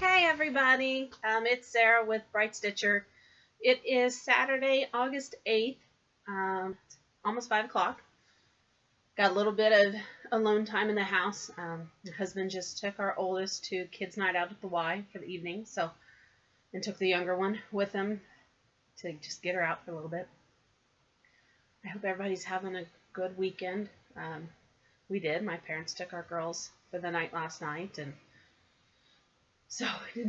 Hey everybody, it's Sarah with Bright Stitcher. It is Saturday, August 8th, almost 5 o'clock. Got a little bit of alone time in the house. My husband just took our oldest to kids' night out at the Y for the evening, and took the younger one with him to just get her out for a little bit. I hope everybody's having a good weekend. We did. My parents took our girls for the night last night, and so we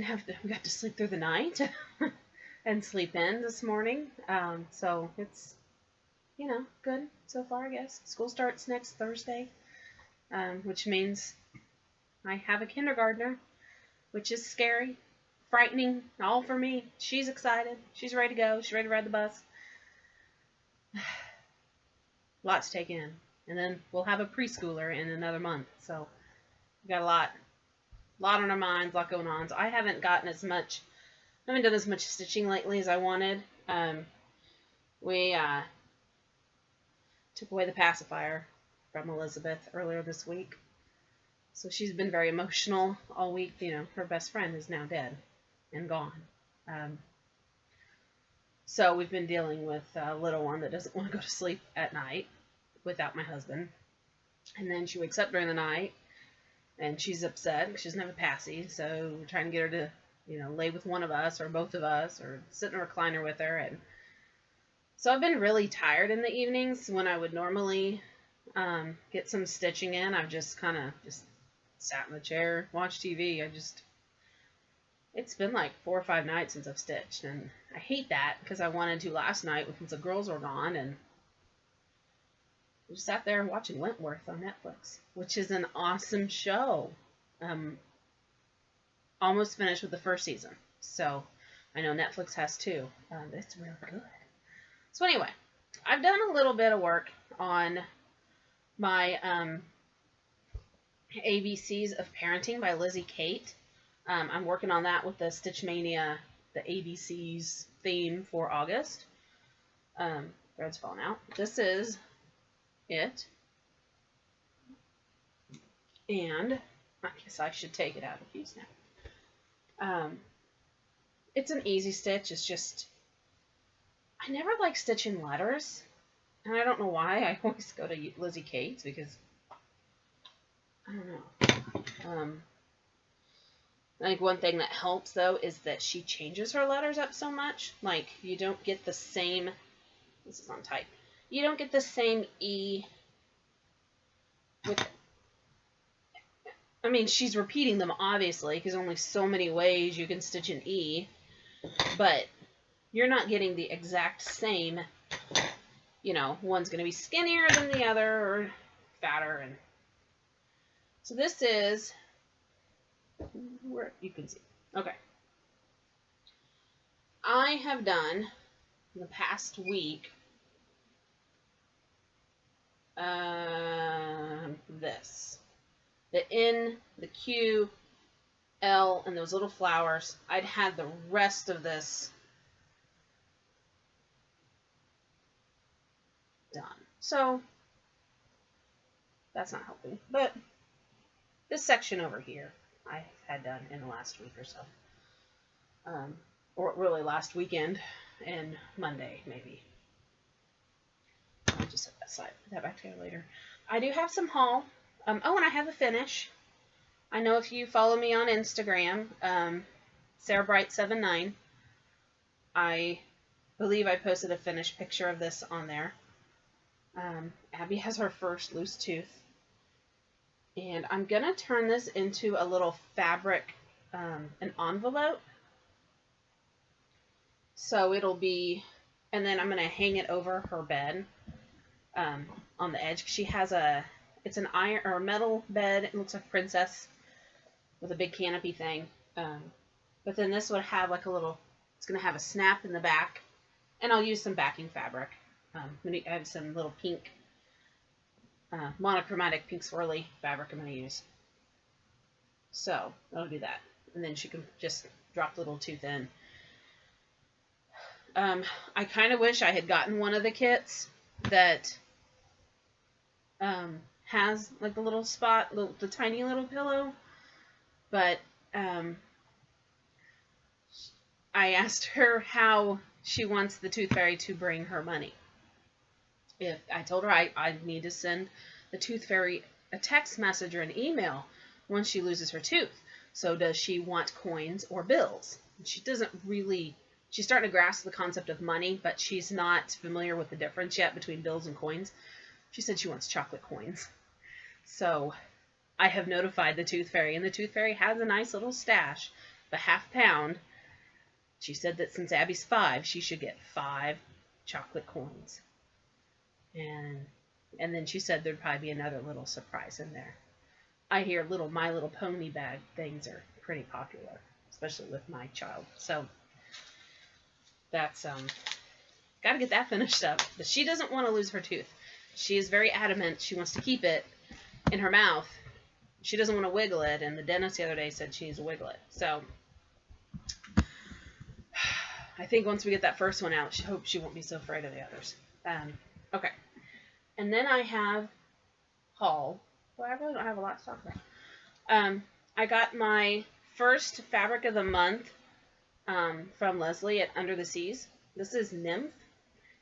got to sleep through the night and sleep in this morning. So it's, good so far, I guess. School starts next Thursday, which means I have a kindergartner, which is scary, frightening, all for me. She's excited. She's ready to go. She's ready to ride the bus. Lot to take in. And then we'll have a preschooler in another month. So we've got a lot on our minds, a lot going on. So I haven't done as much stitching lately as I wanted. We took away the pacifier from Elizabeth earlier this week. So she's been very emotional all week. Her best friend is now dead and gone. So we've been dealing with a little one that doesn't want to go to sleep at night without my husband. And then she wakes up during the night and she's upset. She doesn't have a passy, so we're trying to get her to, lay with one of us or both of us or sit in a recliner with her. And so I've been really tired in the evenings when I would normally get some stitching in. I've just kind of sat in the chair, watched TV. It's been like 4 or 5 nights since I've stitched, and I hate that because I wanted to last night since the girls were gone, and I just sat there watching Wentworth on Netflix, which is an awesome show. Almost finished with the first season, so I know Netflix has too. It's really good. So anyway, I've done a little bit of work on my ABCs of Parenting by Lizzie Kate. I'm working on that with the Stitch Mania, the ABCs theme for August. Thread's falling out. This is it. And I guess I should take it out of use now. It's an easy stitch. It's just, I never like stitching letters. And I don't know why. I always go to Lizzie Kate's because, I don't know. I think one thing that helps, though, is that she changes her letters up so much. Like, you don't get the same, this is on type, you don't get the same E with, I mean, she's repeating them, obviously, because only so many ways you can stitch an E, but you're not getting the exact same, one's going to be skinnier than the other, or fatter, and so this is, where you can see. Okay. I have done in the past week this. The N, the Q, L, and those little flowers. I'd had the rest of this done. So that's not helping. But this section over here I had done in the last week or so. Or really last weekend and Monday, maybe. I'll just set that aside, put that back together later. I do have some haul. And I have a finish. I know if you follow me on Instagram, SarahBright79, I believe I posted a finished picture of this on there. Abby has her first loose tooth. And I'm going to turn this into a little fabric, an envelope. So it'll be, and then I'm going to hang it over her bed on the edge. She has it's an iron or a metal bed. It looks like a princess with a big canopy thing. But then this would have like it's going to have a snap in the back. And I'll use some backing fabric. I have some little pink monochromatic pink swirly fabric I'm going to use. So I'll do that. And then she can just drop the little tooth in. I kind of wish I had gotten one of the kits that has like the little spot, the tiny little pillow. But I asked her how she wants the Tooth Fairy to bring her money. If I told her I need to send the Tooth Fairy a text message or an email once she loses her tooth. So does she want coins or bills? She doesn't really, she's starting to grasp the concept of money, but she's not familiar with the difference yet between bills and coins. She said she wants chocolate coins. So I have notified the Tooth Fairy, and the Tooth Fairy has a nice little stash of £0.50. She said that since Abby's 5, she should get 5 chocolate coins. And then she said there'd probably be another little surprise in there. I hear little My Little Pony bag things are pretty popular, especially with my child. So that's got to get that finished up. But she doesn't want to lose her tooth. She is very adamant. She wants to keep it in her mouth. She doesn't want to wiggle it, and the dentist the other day said she needs to wiggle it. So I think once we get that first one out, I hope she won't be so afraid of the others. Okay. And then I have haul. Well, I really don't have a lot to talk about. I got my first fabric of the month from Leslie at Under the Seas. This is Nymph.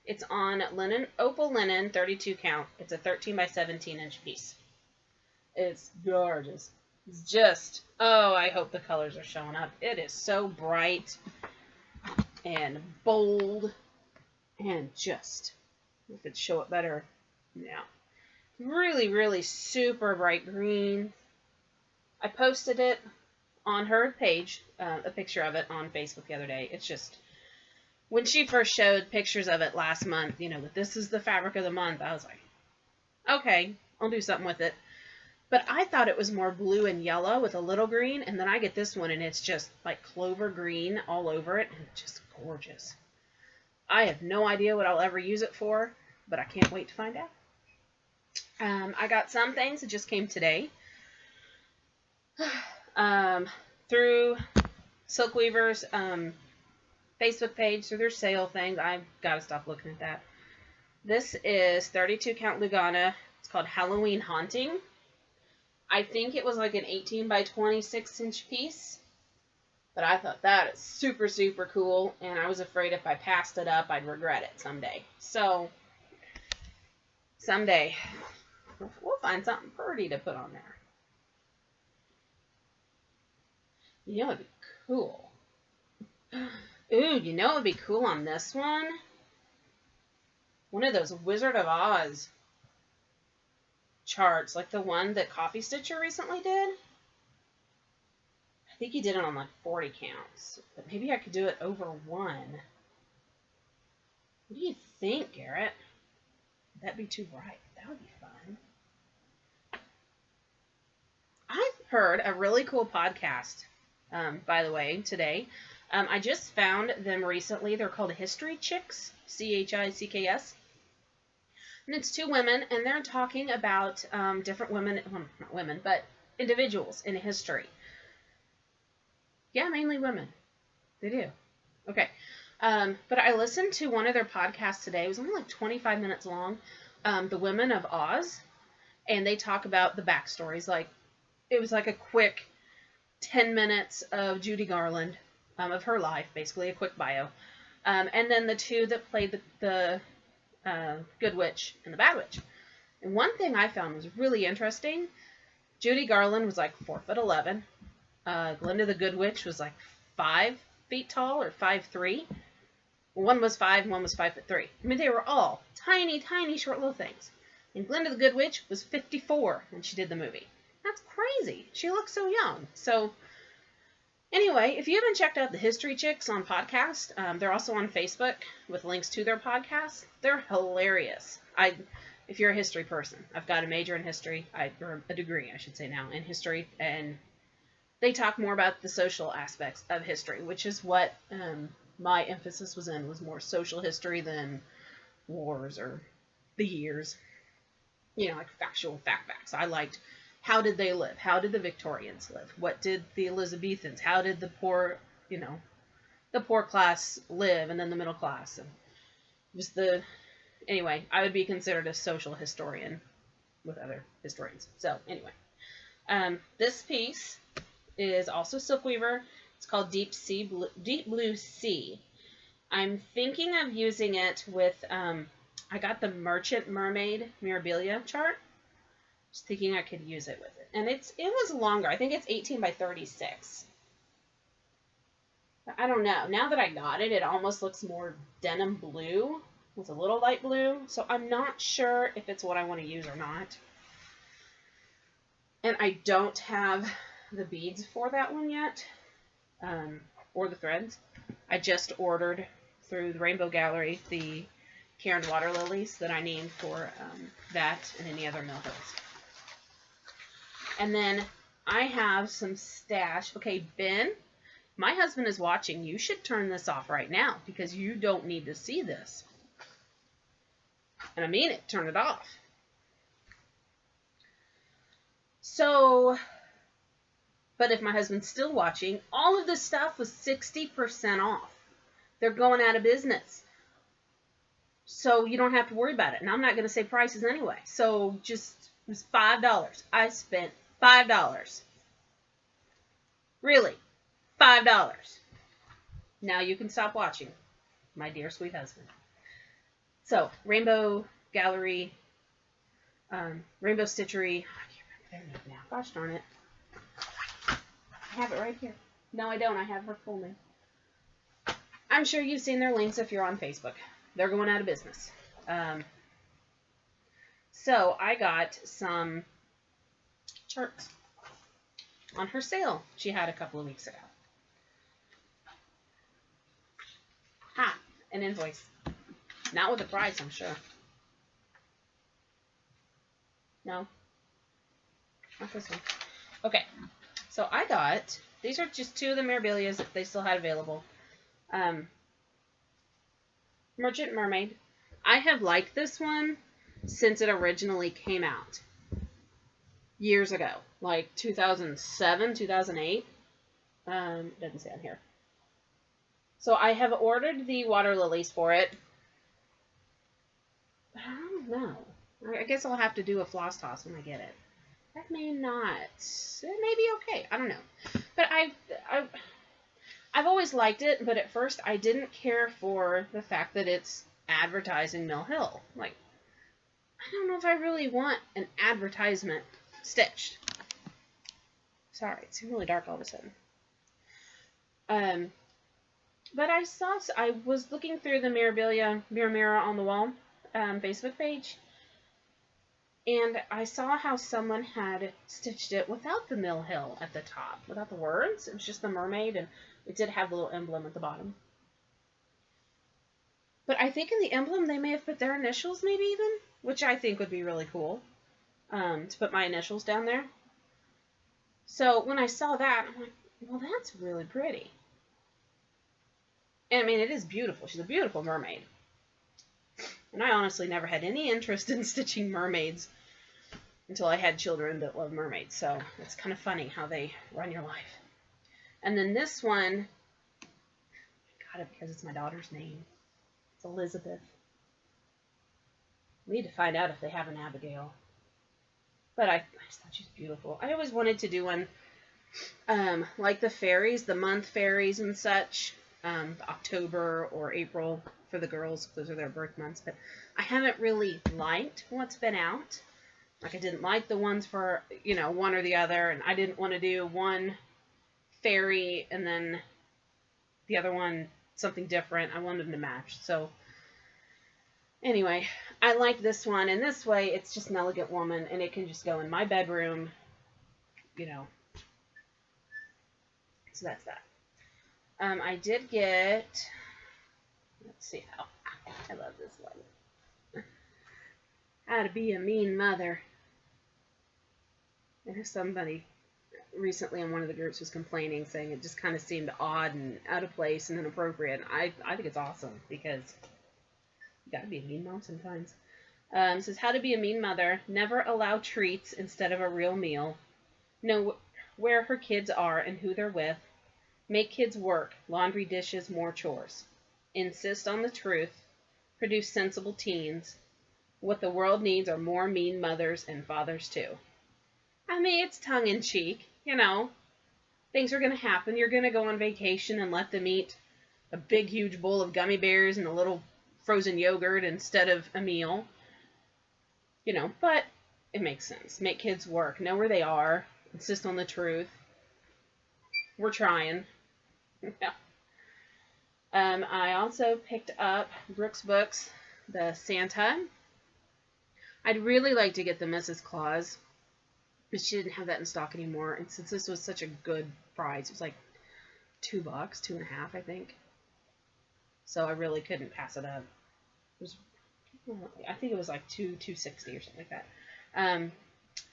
It's on linen, opal linen, 32 count. It's a 13 by 17 inch piece. It's gorgeous. It's just, oh, I hope the colors are showing up. It is so bright and bold and just, if it show it better now. Really, really super bright green. I posted it on her page, a picture of it on Facebook the other day. It's just, when she first showed pictures of it last month, you know, that this is the fabric of the month, I was like, okay, I'll do something with it. But I thought it was more blue and yellow with a little green, and then I get this one, and it's just like clover green all over it, and it's just gorgeous. I have no idea what I'll ever use it for, but I can't wait to find out. I got some things that just came today through Silk Weaver's Facebook page, through their sale things. I've got to stop looking at that. This is 32 count Lugana. It's called Halloween Haunting. I think it was like an 18 by 26 inch piece, but I thought that is super, super cool, and I was afraid if I passed it up, I'd regret it someday. So, someday, we'll find something pretty to put on there. You know, it'd be cool. Ooh, you know what would be cool on this one? One of those Wizard of Oz charts, like the one that Coffee Stitcher recently did. I think he did it on like 40 counts, but maybe I could do it over 1. What do you think, Garrett? That'd be too bright. That would be fun. I've heard a really cool podcast, by the way, today. I just found them recently. They're called History Chicks, Chicks. And it's 2 women, and they're talking about different women, well, not women, but individuals in history. Yeah, mainly women. They do. Okay. But I listened to one of their podcasts today. It was only like 25 minutes long. The Women of Oz. And they talk about the backstories. Like, it was like a quick 10 minutes of Judy Garland, of her life, basically, a quick bio. And then the 2 that played the Good Witch and the Bad Witch. And one thing I found was really interesting. Judy Garland was like 4'11". Glinda the Good Witch was like 5 feet tall, or 5'3". One was 5, and one was 5'3". I mean, they were all tiny, tiny, short little things. And Glinda the Good Witch was 54 when she did the movie. That's crazy. She looks so young. So, anyway, if you haven't checked out the History Chicks on podcast, they're also on Facebook with links to their podcast. They're hilarious. If you're a history person, I've got a major in history, or a degree, I should say now, in history, and they talk more about the social aspects of history, which is what my emphasis was in, was more social history than wars or the years. You know, like factual facts. I liked, how did they live? How did the Victorians live? What did the Elizabethans? How did the poor, the poor class live, and then the middle class? And just anyway, I would be considered a social historian with other historians. So, anyway. This piece is also Silk Weaver. It's called Deep Blue Sea. I'm thinking of using it with, I got the Merchant Mermaid Mirabilia chart. Just thinking I could use it with it. And it was longer. I think it's 18 by 36. I don't know. Now that I got it, it almost looks more denim blue with a little light blue. So I'm not sure if it's what I want to use or not. And I don't have the beads for that one yet, or the threads. I just ordered through the Rainbow Gallery the Cairn water lilies that I named for that and any other mill hills. And then I have some stash. Okay, Ben, my husband is watching. You should turn this off right now because you don't need to see this. And I mean it. Turn it off. So, but if my husband's still watching, all of this stuff was 60% off. They're going out of business. So you don't have to worry about it. And I'm not going to say prices anyway. So just, it was $5. I spent $5. Really, $5. Now you can stop watching, my dear sweet husband. So, Rainbow Gallery, Rainbow Stitchery. I can't remember their name now. Gosh darn it. I have it right here. No, I don't. I have her full name. I'm sure you've seen their links if you're on Facebook. They're going out of business. So I got some charts on her sale she had a couple of weeks ago. An invoice. Not with a price, I'm sure. No. Not this one. Okay. So I got, these are just two of the Mirabilias that they still had available. Merchant Mermaid. I have liked this one since it originally came out. Years ago. Like 2007, 2008. Doesn't say on here. So I have ordered the water lilies for it. But I don't know. I guess I'll have to do a floss toss when I get it. That may not. It may be okay. I don't know. But I've always liked it, but at first I didn't care for the fact that it's advertising Mill Hill. Like, I don't know if I really want an advertisement stitched. Sorry, it's really dark all of a sudden. But I was looking through the Mirabilia Mirror on the Wall Facebook page, and I saw how someone had stitched it without the Mill Hill at the top, without the words. It was just the mermaid, and it did have the little emblem at the bottom. But I think in the emblem they may have put their initials, maybe even, which I think would be really cool, to put my initials down there. So when I saw that, I'm like, well, that's really pretty. And I mean, it is beautiful. She's a beautiful mermaid. And I honestly never had any interest in stitching mermaids until I had children that love mermaids. So it's kind of funny how they run your life. And then this one, I got it because it's my daughter's name. It's Elizabeth. I need to find out if they have an Abigail. But I just thought she was beautiful. I always wanted to do one like the fairies, the month fairies and such. October or April for the girls. Those are their birth months. But I haven't really liked what's been out. Like I didn't like the ones for, one or the other. And I didn't want to do one fairy and then the other one something different. I wanted them to match. So anyway, I like this one. And this way it's just an elegant woman and it can just go in my bedroom, So that's that. I did get, let's see how, I love this one. How to Be a Mean Mother. And somebody recently in one of the groups was complaining, saying it just kind of seemed odd and out of place and inappropriate. And I think it's awesome because you gotta be a mean mom sometimes. It says, how to be a mean mother. Never allow treats instead of a real meal. Know where her kids are and who they're with. Make kids work, laundry, dishes, more chores. Insist on the truth. Produce sensible teens. What the world needs are more mean mothers and fathers too. I mean, it's tongue-in-cheek, things are going to happen. You're going to go on vacation and let them eat a big, huge bowl of gummy bears and a little frozen yogurt instead of a meal. You know, but it makes sense. Make kids work. Know where they are. Insist on the truth. We're trying. Yeah. I also picked up Brooks Books, the Santa. I'd really like to get the Mrs. Claus, but she didn't have that in stock anymore. And since this was such a good price, it was like $2, $2.50, I think. So I really couldn't pass it up. It was, I think it was like $2.60 or something like that.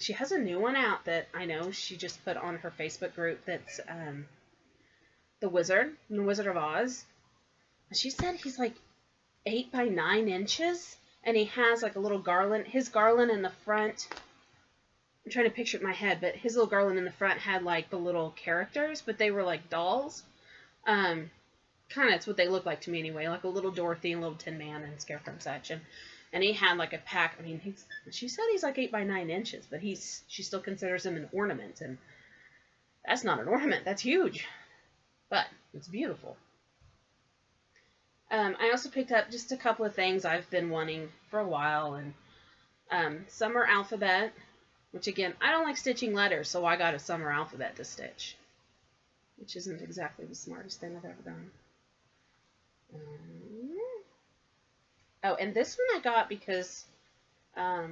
She has a new one out that I know she just put on her Facebook group. That's the Wizard of Oz. She said he's like 8 by 9 inches, and he has like a little garland. His garland in the front, I'm trying to picture it in my head, but his little garland in the front had like the little characters, but they were like dolls. Kind of, it's what they look like to me anyway, like a little Dorothy, and a little Tin Man, and Scarecrow and such. And he had like a pack. I mean, she said he's like 8 by 9 inches, but she still considers him an ornament, and that's not an ornament. That's huge, but it's beautiful. I also picked up just a couple of things I've been wanting for a while, and Summer Alphabet, which again, I don't like stitching letters, so I got a Summer Alphabet to stitch, which isn't exactly the smartest thing I've ever done. Oh, and this one I got because I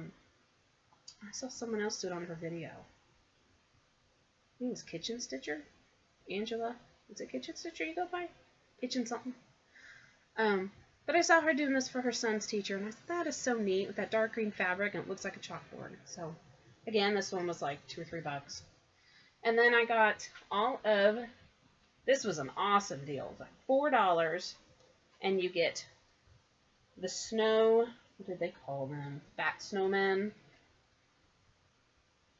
saw someone else do it on her video. I think it was Kitchen Stitcher? Angela? Is it Kitchen Stitcher you go by? Kitchen something? But I saw her doing this for her son's teacher, and I thought that is so neat with that dark green fabric, and it looks like a chalkboard. So, again, this one was like $2 or $3. And then I got this was an awesome deal. It was like $4, and you get the snow, what did they call them? Fat snowmen.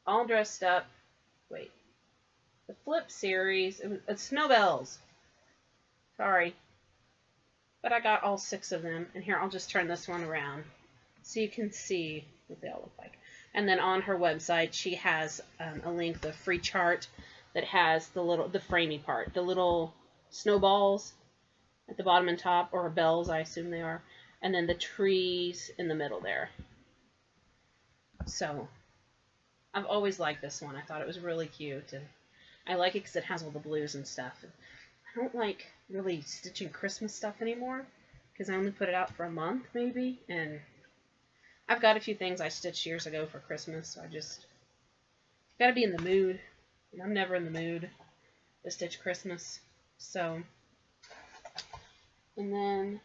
All dressed up. Wait. The Flip series. It's Snowbells. Sorry. But I got all 6 of them. And here, I'll just turn this one around so you can see what they all look like. And then on her website, she has a link, the free chart that has the framey part, the little snowballs at the bottom and top, or bells, I assume they are, and then the trees in the middle there. So, I've always liked this one. I thought it was really cute, and I like it because it has all the blues and stuff. And I don't like really stitching Christmas stuff anymore, because I only put it out for a month, maybe, and I've got a few things I stitched years ago for Christmas, so I just gotta be in the mood, and I'm never in the mood to stitch Christmas. So, and then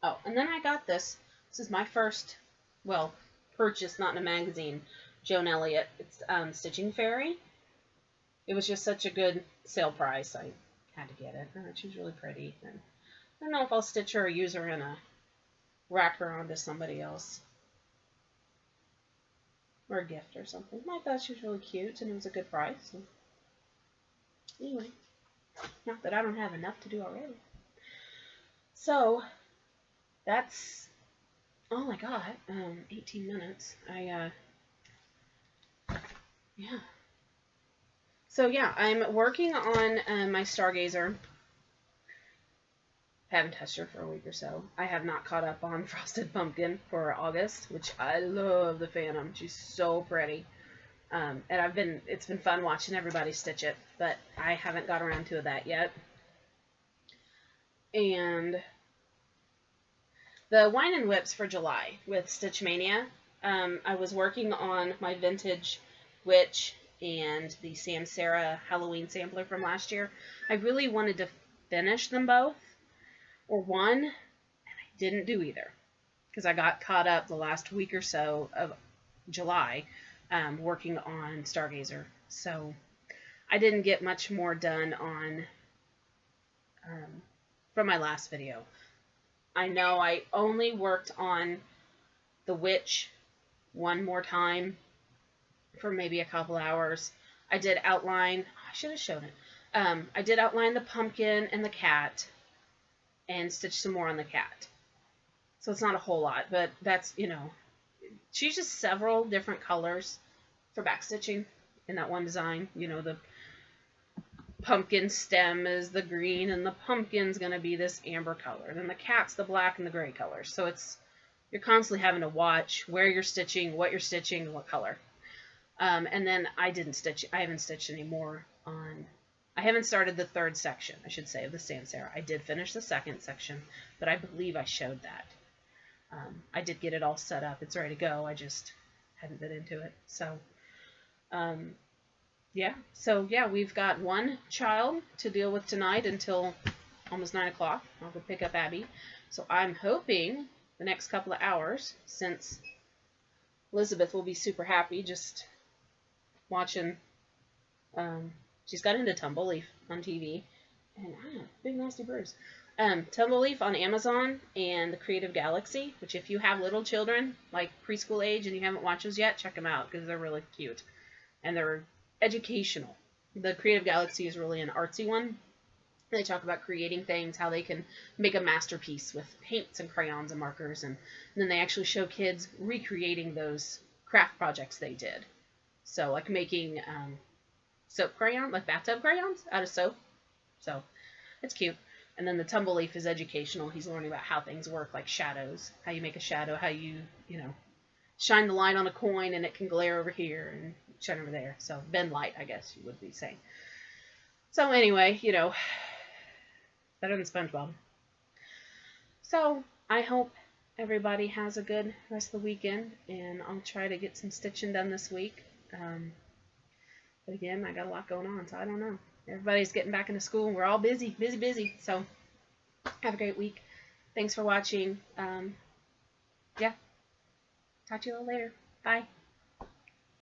I got this. This is my first, well, purchase, not in a magazine, Joan Elliott. It's Stitching Fairy. It was just such a good sale price, I had to get it. She was really pretty. And I don't know if I'll stitch her or use her in a rack her onto somebody else, or a gift or something. I thought she was really cute, and it was a good price. So, anyway, not that I don't have enough to do already. So, that's all I got. 18 minutes. Yeah. So, yeah, I'm working on my Stargazer. Haven't touched her for a week or so. I have not caught up on Frosted Pumpkin for August, which I love the Phantom. She's so pretty. And it's been fun watching everybody stitch it, but I haven't got around to that yet. And the Wine and Whips for July with Stitch Mania. I was working on my vintage Witch and the Sam Sarah Halloween sampler from last year. I really wanted to finish them both, or one, and I didn't do either, because I got caught up the last week or so of July working on Stargazer. So I didn't get much more done on from my last video. I know I only worked on the Witch one more time for maybe a couple hours. I did outline, I should have shown it. I did outline the pumpkin and the cat, and stitch some more on the cat. So it's not a whole lot, but that's, she used just several different colors for backstitching in that one design. pumpkin stem is the green, and the pumpkin's going to be this amber color. Then the cat's the black and the gray color. So you're constantly having to watch where you're stitching, what you're stitching, and what color. And then I haven't stitched anymore I haven't started the third section, I should say, of the Sans Serif. I did finish the second section, but I believe I showed that. I did get it all set up. It's ready to go. I just hadn't been into it. So, yeah. So, yeah, we've got one child to deal with tonight until almost 9 o'clock. I'll go pick up Abby. So I'm hoping the next couple of hours, since Elizabeth will be super happy just watching, she's got into Tumbleleaf on TV, and big nasty bruise. Tumbleleaf on Amazon and the Creative Galaxy, which if you have little children, like preschool age, and you haven't watched those yet, check them out, because they're really cute. And they're educational. The Creative Galaxy is really an artsy one. They talk about creating things, how they can make a masterpiece with paints and crayons and markers, and then they actually show kids recreating those craft projects they did. So, like making soap crayon, like bathtub crayons out of soap. So, it's cute. And then the Tumbleleaf is educational. He's learning about how things work, like shadows, how you make a shadow, how you shine the light on a coin and it can glare over here and shine over there. So, bend light, I guess you would be saying. So, anyway, better than SpongeBob. So, I hope everybody has a good rest of the weekend, and I'll try to get some stitching done this week. But again, I got a lot going on, so I don't know. Everybody's getting back into school. We're all busy. So, have a great week. Thanks for watching. Yeah. Talk to you all later. Bye.